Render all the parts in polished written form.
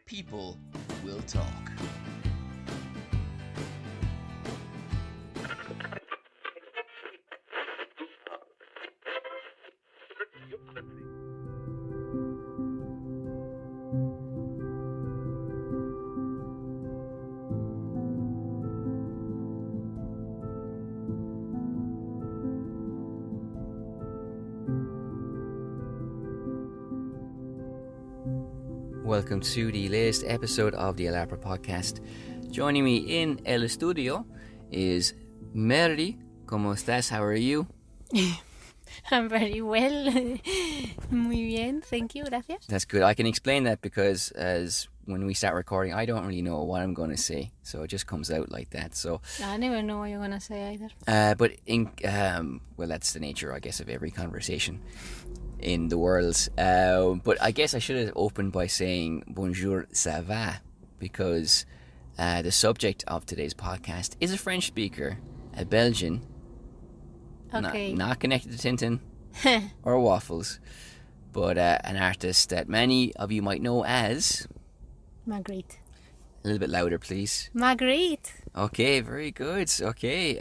People will talk. Welcome to the latest episode of the El podcast. Joining me in el estudio is Merri. ¿Cómo estás? How are you? I'm very well. Muy bien, thank you, gracias. That's good. I can explain that because as when we start recording, I don't really know what I'm going to say, so it just comes out like that. So I never know what you're gonna say either. But that's the nature, I guess, of every conversation in the world. But I guess I should have opened by saying bonjour, ça va, because the subject of today's podcast is a French speaker, a Belgian, Okay. not connected to Tintin or Waffles, but an artist that many of you might know as... Magritte. A little bit louder, please. Magritte. Okay, very good. Okay,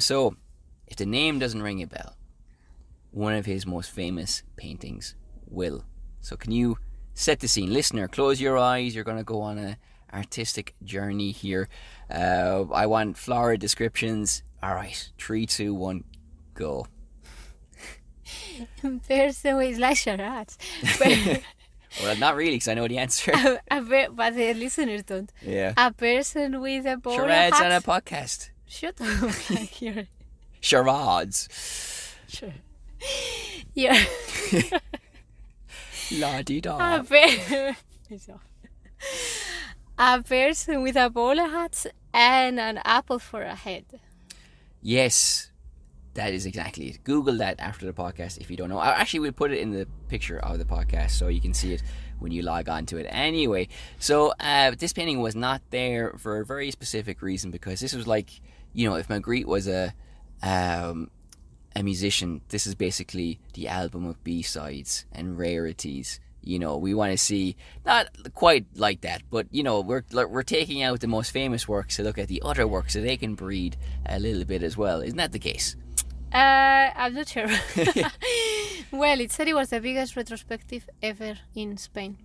so if the name doesn't ring a bell, one of his most famous paintings will. So can you set the scene? Listener, close your eyes. You're going to go on an artistic journey here. I want florid descriptions. All right, 3, 2, 1, go. Person with like charades. Well, not really, because I know the answer. But the listeners don't. Yeah. A person with a bowler Charades hat. on a podcast. Shut up. Like you're... Charades. Sure. Yeah. La-di-da. A person with a bowler hat and an apple for a head. Yes, that is exactly it. Google that after the podcast if you don't know. Actually, we'll put it in the picture of the podcast so you can see it when you log on to it. Anyway, so this painting was not there for a very specific reason, because this was like, if Magritte was a musician, this is basically the album of B-sides and rarities. We want to see, not quite like that, but we're taking out the most famous works to look at the other works so they can breed a little bit as well. Isn't that the case? I'm not sure. Well, it said it was the biggest retrospective ever in Spain.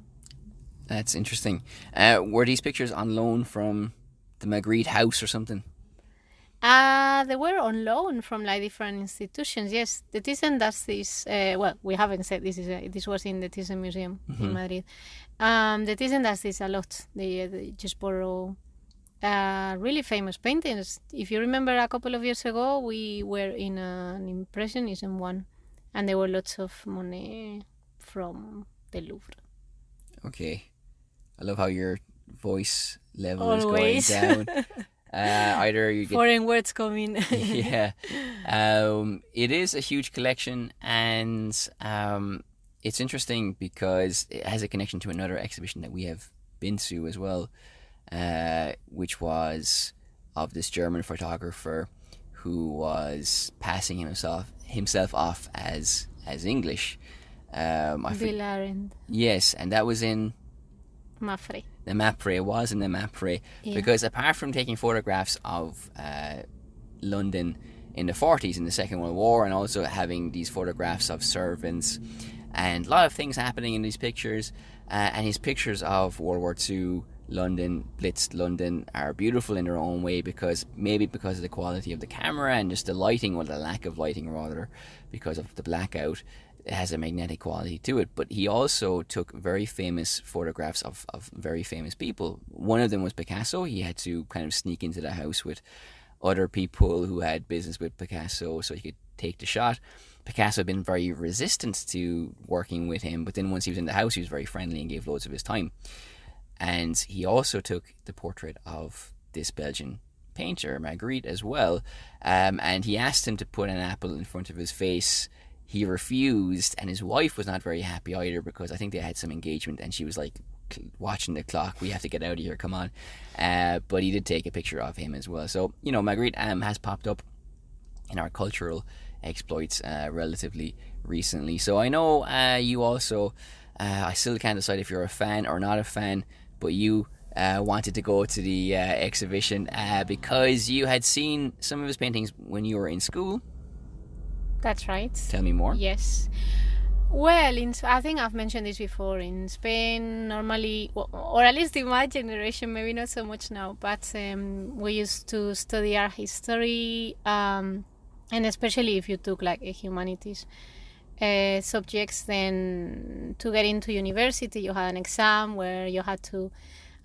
That's interesting. Were these pictures on loan from the Magritte house or something? They were on loan from different institutions. Yes, the Thyssen does this. We haven't said this. This was in the Thyssen Museum in Madrid. The Thyssen does this a lot. They just borrow really famous paintings. If you remember, a couple of years ago, we were in an Impressionism one, and there were lots of money from the Louvre. Okay. I love how your voice level Always. is going down. Either you get foreign words coming. Yeah. It is a huge collection, and it's interesting because it has a connection to another exhibition that we have been to as well, which was of this German photographer who was passing himself off as English. Villarend. Yes, and that was in Mafre. the Mapre. It was in the Mapre, because apart from taking photographs of London in the 40s in the Second World War, and also having these photographs of servants and a lot of things happening in these pictures, and his pictures of World War II London, blitzed London, are beautiful in their own way, because of the quality of the camera and just the lighting, or the lack of lighting rather, because of the blackout. It has a magnetic quality to it. But he also took very famous photographs of very famous people. One of them was Picasso. He had to kind of sneak into the house with other people who had business with Picasso so he could take the shot. Picasso had been very resistant to working with him, but then once he was in the house, he was very friendly and gave loads of his time. And he also took the portrait of this Belgian painter, Magritte, as well. And he asked him to put an apple in front of his face. He refused, and his wife was not very happy either, because I think they had some engagement and she was like watching the clock, we have to get out of here, come on. But he did take a picture of him as well. So, Magritte has popped up in our cultural exploits relatively recently. So I know you also I still can't decide if you're a fan or not a fan, but you wanted to go to the exhibition because you had seen some of his paintings when you were in school. That's right. Tell me more. Yes. Well, I think I've mentioned this before. In Spain, normally, or at least in my generation, maybe not so much now, but we used to study art history, and especially if you took like a humanities subjects, then to get into university, you had an exam where you had to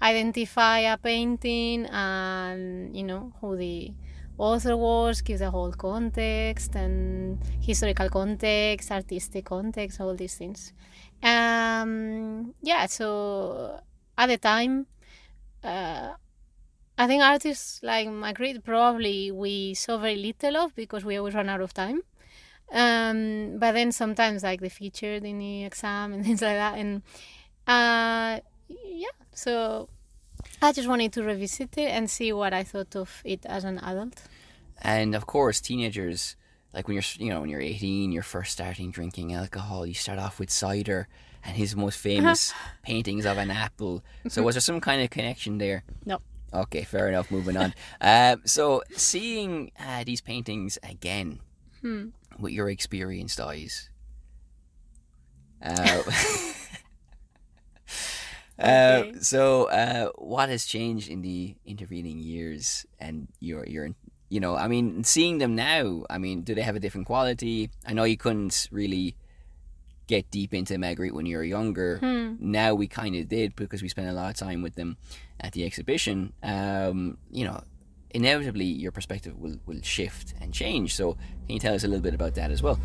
identify a painting and, who the author was, give the whole context and historical context, artistic context, all these things. So at the time, I think artists like Magritte probably we saw very little of because we always run out of time. But then sometimes like they featured in the exam and things like that. And so I just wanted to revisit it and see what I thought of it as an adult. And of course, teenagers, like when you're 18, you're first starting drinking alcohol, you start off with cider and his most famous paintings of an apple. So was there some kind of connection there? No. Okay, fair enough, moving on. So seeing these paintings again with your experienced eyes, Okay. So what has changed in the intervening years? And you're seeing them now, do they have a different quality? I know you couldn't really get deep into Magritte when you were younger. Now we kind of did because we spent a lot of time with them at the exhibition. Inevitably your perspective will shift and change. So can you tell us a little bit about that as well?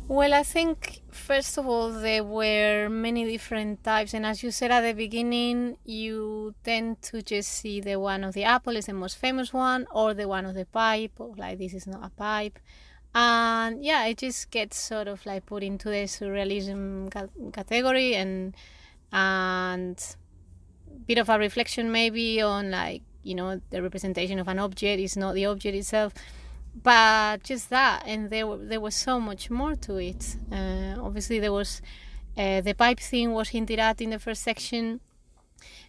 Well, I think, first of all, there were many different types. And as you said at the beginning, you tend to just see the one of the apple is the most famous one, or the one of the pipe, or like this is not a pipe. And it just gets sort of like put into the surrealism category and bit of a reflection maybe on like, the representation of an object is not the object itself. But just that, and there was so much more to it. Obviously, there was the pipe thing was hinted at in the first section,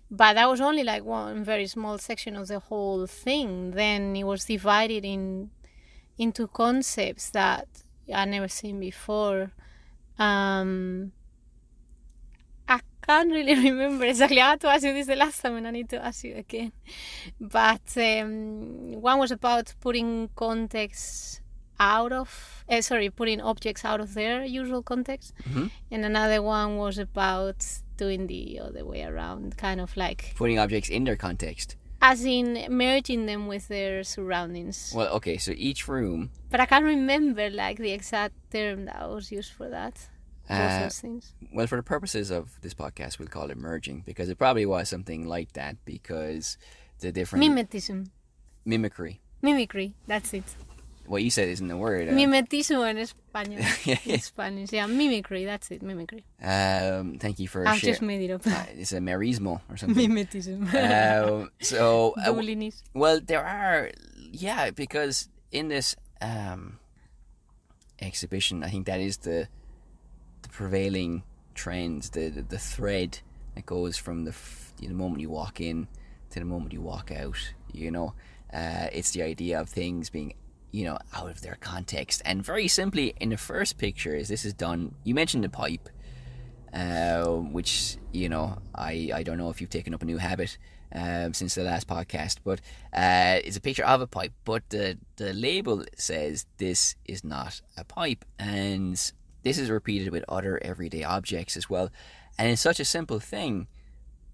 but that was only like one very small section of the whole thing. Then it was divided into concepts that I'd never seen before. I can't really remember exactly. I had to ask you this the last time and I need to ask you again. But one was about putting putting objects out of their usual context. Mm-hmm. And another one was about doing the other way around, kind of like... putting objects in their context. As in merging them with their surroundings. Well, okay, so each room... But I can't remember like the exact term that was used for that. Those things. Well, for the purposes of this podcast, we'll call it merging, because it probably was something like that, because the different... Mimetism. Mimicry, that's it. What you said isn't the word. Mimetismo en español. In Spanish, mimicry, that's it, mimicry. Thank you for I've just made it up. It's a merismo or something. Mimetism. Well, there are... Yeah, because in this exhibition, I think that is the prevailing trend, the thread that goes from the moment you walk in to the moment you walk out. It's the idea of things being out of their context. And very simply, in the first picture, as this is done, you mentioned the pipe, which I don't know if you've taken up a new habit since the last podcast, but it's a picture of a pipe, but the label says this is not a pipe, and this is repeated with other everyday objects as well. And it's such a simple thing,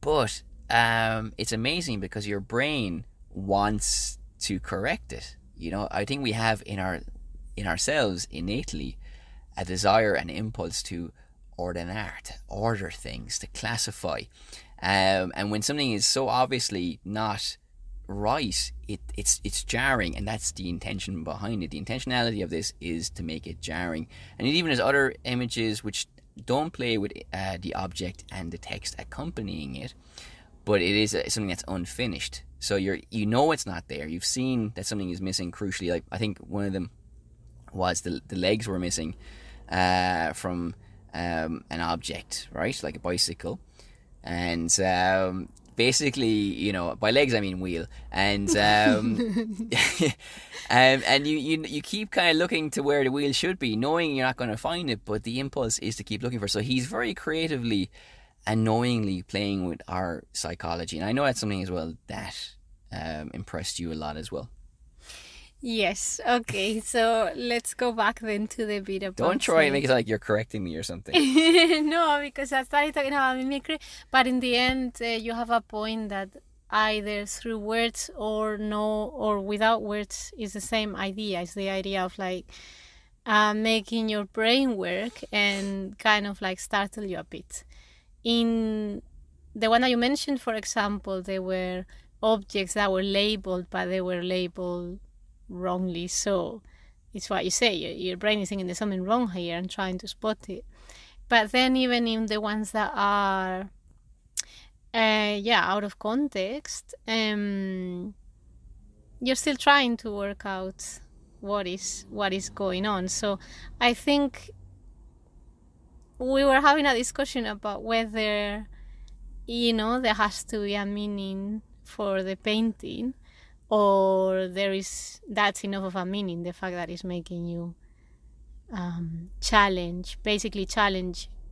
but it's amazing because your brain wants to correct it. I think we have in ourselves innately a desire and impulse to order things, to classify. And when something is so obviously not right, it's jarring, and that's the intention behind it. The intentionality of this is to make it jarring. And it even has other images which don't play with the object and the text accompanying it, but it is something that's unfinished. So it's not there. You've seen that something is missing crucially. Like I think one of them was the legs were missing from an object, right, like a bicycle, and basically, you know, by legs I mean wheel, and and you keep kind of looking to where the wheel should be, knowing you're not going to find it, but the impulse is to keep looking for it. So he's very creatively and knowingly playing with our psychology, and I know that's something as well that impressed you a lot as well. Yes. Okay. So let's go back then to the bit about. Don't try and make it like you're correcting me or something. No, because I started talking about mimicry, but in the end, you have a point that either through words or no, or without words is the same idea. It's the idea of like making your brain work and kind of like startle you a bit. In the one that you mentioned, for example, there were objects that were labeled, but they were labeled wrongly. So it's what you say, your brain is thinking there's something wrong here and trying to spot it. But then even in the ones that are out of context, you're still trying to work out what is going on. So I think we were having a discussion about whether, you know, there has to be a meaning for the painting, or that's enough of a meaning, the fact that it's making you challenge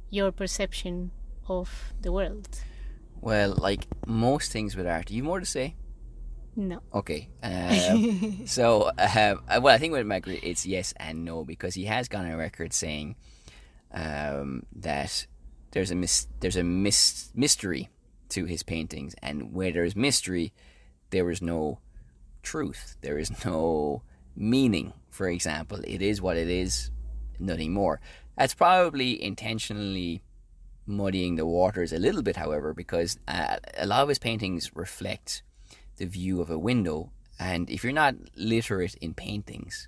your perception of the world. Well, like most things with art, you have more to say? No. Okay. So, well, I think with Magritte, it's yes and no, because he has gone on record saying that there's a mystery to his paintings, and where there's mystery, there is no truth. There is no meaning. For example, it is what it is, nothing more. That's probably intentionally muddying the waters a little bit, however, because a lot of his paintings reflect the view of a window, and if you're not literate in paintings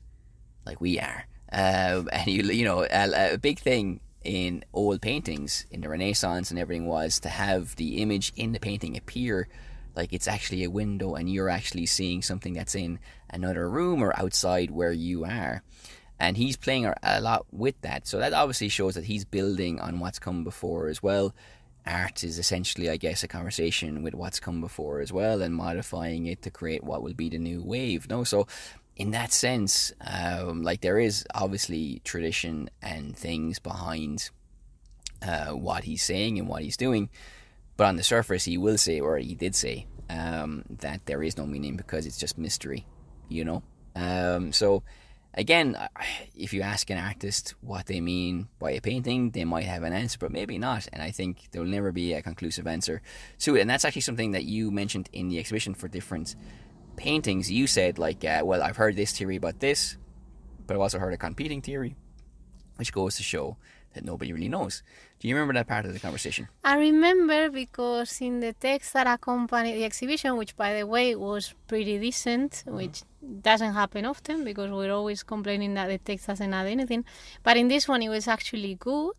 like we are, and you know, a big thing in old paintings in the Renaissance and everything was to have the image in the painting appear like it's actually a window and you're actually seeing something that's in another room or outside where you are. And he's playing a lot with that. So that obviously shows that he's building on what's come before as well. Art is essentially, I guess, a conversation with what's come before as well, and modifying it to create what will be the new wave. No, so in that sense, like there is obviously tradition and things behind what he's saying and what he's doing. But on the surface, he will say, or he did say, that there is no meaning because it's just mystery, you know? So again, if you ask an artist what they mean by a painting, they might have an answer, but maybe not. And I think there will never be a conclusive answer to it. And that's actually something that you mentioned in the exhibition for different paintings. You said, like, well, I've heard this theory about this, but I've also heard a competing theory, which goes to show that nobody really knows. Do you remember that part of the conversation? I remember because in the text that accompanied the exhibition, which by the way was pretty decent, which doesn't happen often because we're always complaining that the text doesn't add anything, but in this one it was actually good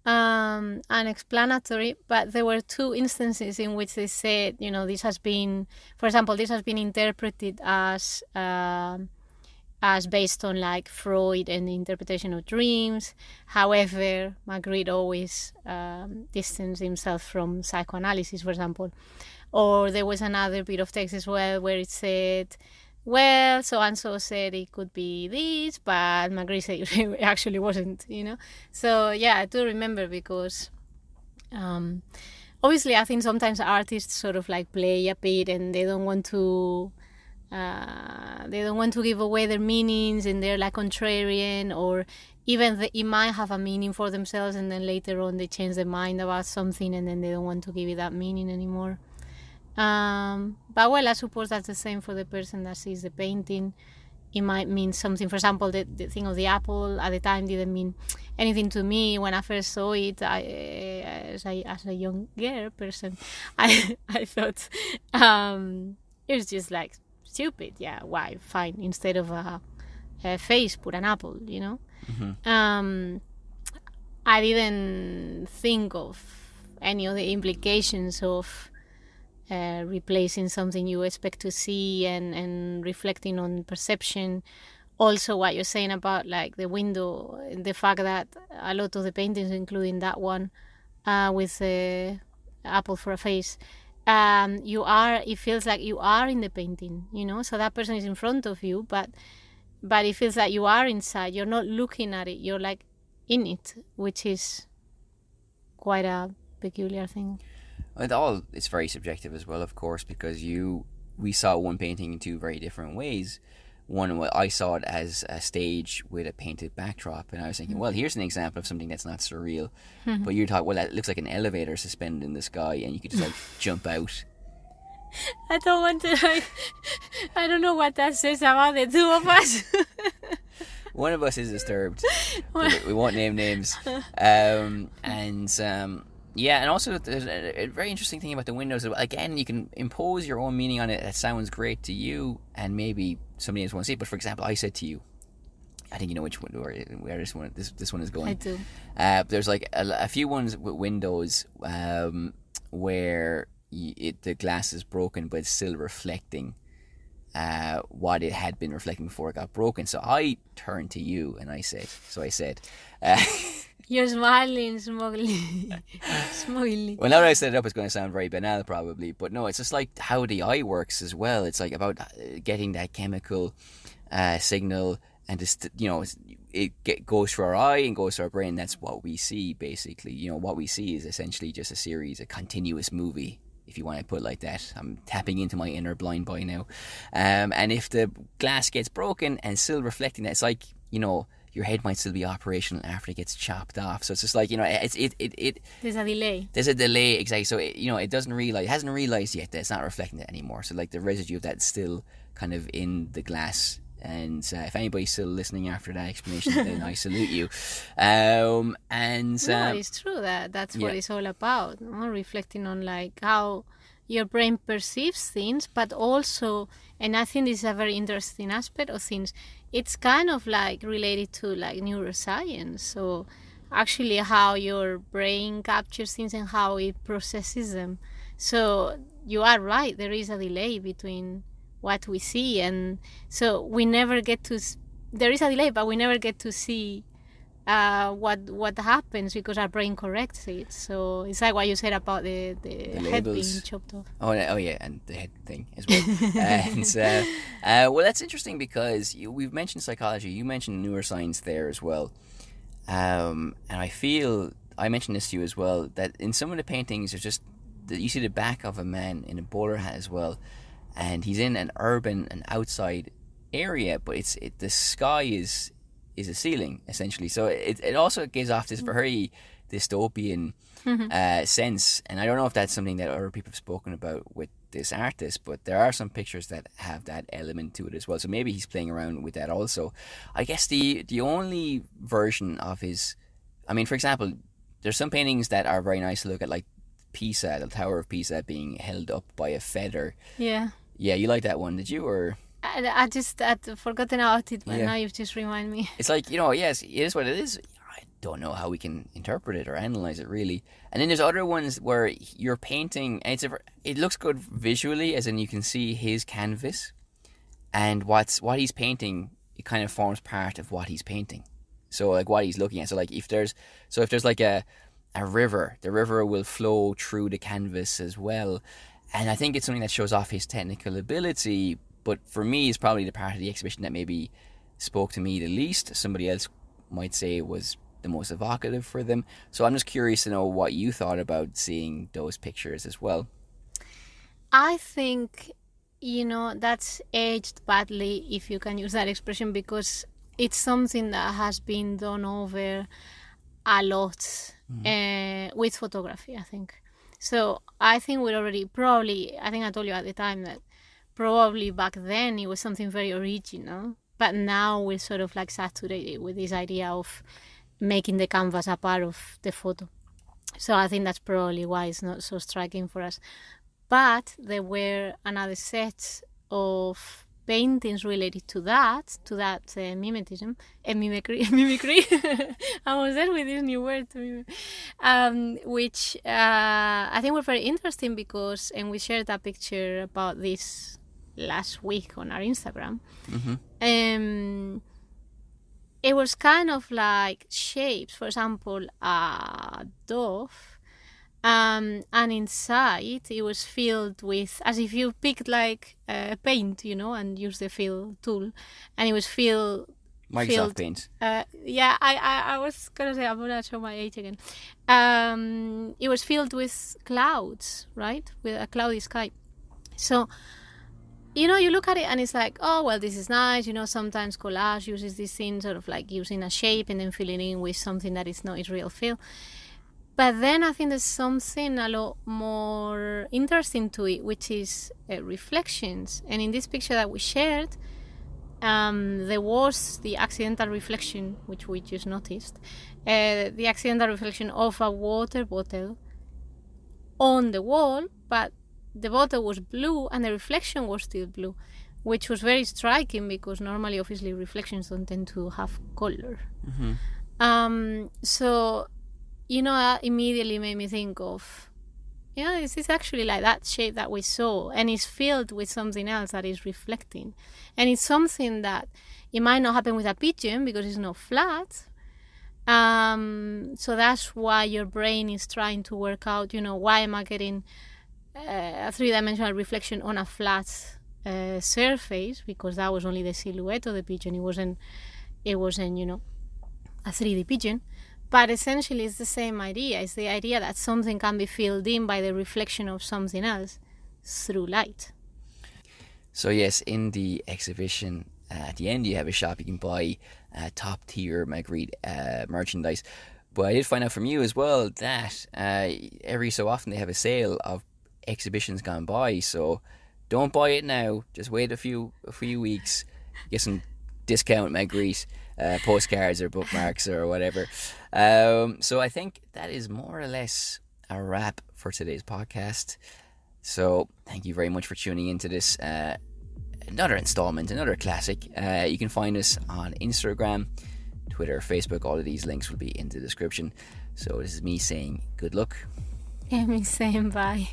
and explanatory. But there were two instances in which they said, you know, this has been, for example, this has been interpreted as based on like Freud and the interpretation of dreams. However, Magritte always distanced himself from psychoanalysis, for example. Or there was another bit of text as well where it said, well, so-and-so said it could be this, but Magritte said it actually wasn't, you know. So, yeah, I do remember because obviously I think sometimes artists sort of like play a bit and they don't want to give away their meanings, and they're like contrarian, or even it might have a meaning for themselves and then later on they change their mind about something and then they don't want to give it that meaning anymore. But well, I suppose that's the same for the person that sees the painting. It might mean something. For example, the thing of the apple at the time didn't mean anything to me when I first saw it. As a younger person, I thought it was just like stupid. Yeah, why? Fine. Instead of a face, put an apple, you know? Mm-hmm. I didn't think of any of the implications of replacing something you expect to see and reflecting on perception, also what you're saying about like the window, the fact that a lot of the paintings, including that one with the apple for a face, it feels like you are in the painting, you know, so that person is in front of you, but it feels like you are inside. You're not looking at it, you're like in it, which is quite a peculiar thing. It's very subjective as well, of course, because we saw one painting in two very different ways. One, I saw it as a stage with a painted backdrop, and I was thinking, well, here's an example of something that's not surreal. But you thought, well, that looks like an elevator suspended in the sky, and you could just like jump out. I don't want to, I don't know what that says about the two of us. One of us is disturbed. We won't name names. Yeah, and also there's a very interesting thing about the windows. Again, you can impose your own meaning on it. That sounds great to you, and maybe somebody else won't see it. But for example, I said to you, I think you know which one, where this one is going. I do. There's like a few ones with windows where the glass is broken, but it's still reflecting what it had been reflecting before it got broken. So I turned to you and I said, You're smiling, smugly. Well, now that I set it up, it's going to sound very banal probably, but no, it's just like how the eye works as well. It's like about getting that chemical signal, and just, you know, goes through our eye and goes to our brain. That's what we see, basically. You know, what we see is essentially just a continuous movie, if you want to put it like that. I'm tapping into my inner blind boy now. And if the glass gets broken and still reflecting that, it's like, you know, your head might still be operational after it gets chopped off. So it's just like, you know, there's a delay. There's a delay, exactly. So it hasn't realized yet that it's not reflecting it anymore. So like the residue of that's still kind of in the glass. And if anybody's still listening after that explanation, then I salute you. No, it's true that's what it's all about. No? Reflecting on like how your brain perceives things, but also, and I think this is a very interesting aspect of things, it's kind of like related to like neuroscience. So actually how your brain captures things and how it processes them. So you are right, there is a delay between what we see, and so we never get to, there is a delay, but we never get to see what happens because our brain corrects it. So it's like what you said about the head being chopped off. Oh yeah, and the head thing as well. Well, that's interesting because we've mentioned psychology. You mentioned neuroscience there as well, and I feel I mentioned this to you as well, that in some of the paintings there's just you see the back of a man in a bowler hat as well, and he's in an urban and outside area, but the sky is a ceiling essentially. So it also gives off this very dystopian sense, and I don't know if that's something that other people have spoken about with this artist, but there are some pictures that have that element to it as well. So maybe he's playing around with that also. I guess the only version of his, I mean, for example, there's some paintings that are very nice to look at, like Pisa, the Tower of Pisa being held up by a feather. Yeah, you like that one, did you? Or I'd forgotten about it, but now you've just reminded me. It's like, you know, yes, it is what it is. I don't know how we can interpret it or analyze it really. And then there's other ones where you're painting, and it looks good visually, as in you can see his canvas, and what he's painting, it kind of forms part of what he's painting. So like what he's looking at. So like if there's like a river, the river will flow through the canvas as well. And I think it's something that shows off his technical ability, but for me, it's probably the part of the exhibition that maybe spoke to me the least. Somebody else might say it was the most evocative for them. So I'm just curious to know what you thought about seeing those pictures as well. I think, you know, that's aged badly, if you can use that expression, because it's something that has been done over a lot with photography, I think. So I think we're already I think I told you at the time that probably back then it was something very original, but now we're sort of like saturated with this idea of making the canvas a part of the photo. So I think that's probably why it's not so striking for us. But there were another set of paintings related to that mimetism, mimicry. I was there with this new word, which I think were very interesting because, and we shared a picture about this last week on our Instagram. it was kind of like shapes. For example, a dove. And inside it was filled with, as if you picked like paint, and used the fill tool, and it was Microsoft Paint. Yeah, I was gonna say, I'm gonna show my age again. It was filled with clouds, right, with a cloudy sky. So you look at it and it's like, oh well, this is nice. Sometimes collage uses this thing, sort of like using a shape and then filling in with something that is not its real fill. But then I think there's something a lot more interesting to it, which is reflections. And in this picture that we shared, there was the accidental reflection, which we just noticed, the accidental reflection of a water bottle on the wall, but the bottle was blue and the reflection was still blue, which was very striking because normally, obviously, reflections don't tend to have color. So... that immediately made me think of, this is actually like that shape that we saw, and it's filled with something else that is reflecting. And it's something that it might not happen with a pigeon because it's not flat. So that's why your brain is trying to work out, why am I getting a three-dimensional reflection on a flat surface, because that was only the silhouette of the pigeon. It wasn't a 3D pigeon. But essentially, it's the same idea. It's the idea that something can be filled in by the reflection of something else through light. So yes, in the exhibition, at the end you have a shop you can buy top-tier Magritte merchandise. But I did find out from you as well that every so often they have a sale of exhibitions gone by. So don't buy it now. Just wait a few weeks, get some discount Magritte postcards or bookmarks or whatever. So I think that is more or less a wrap for today's podcast. So thank you very much for tuning into this another installment, another classic. You can find us on Instagram, Twitter, Facebook. All of these links will be in the description. So this is me saying good luck. And me saying bye.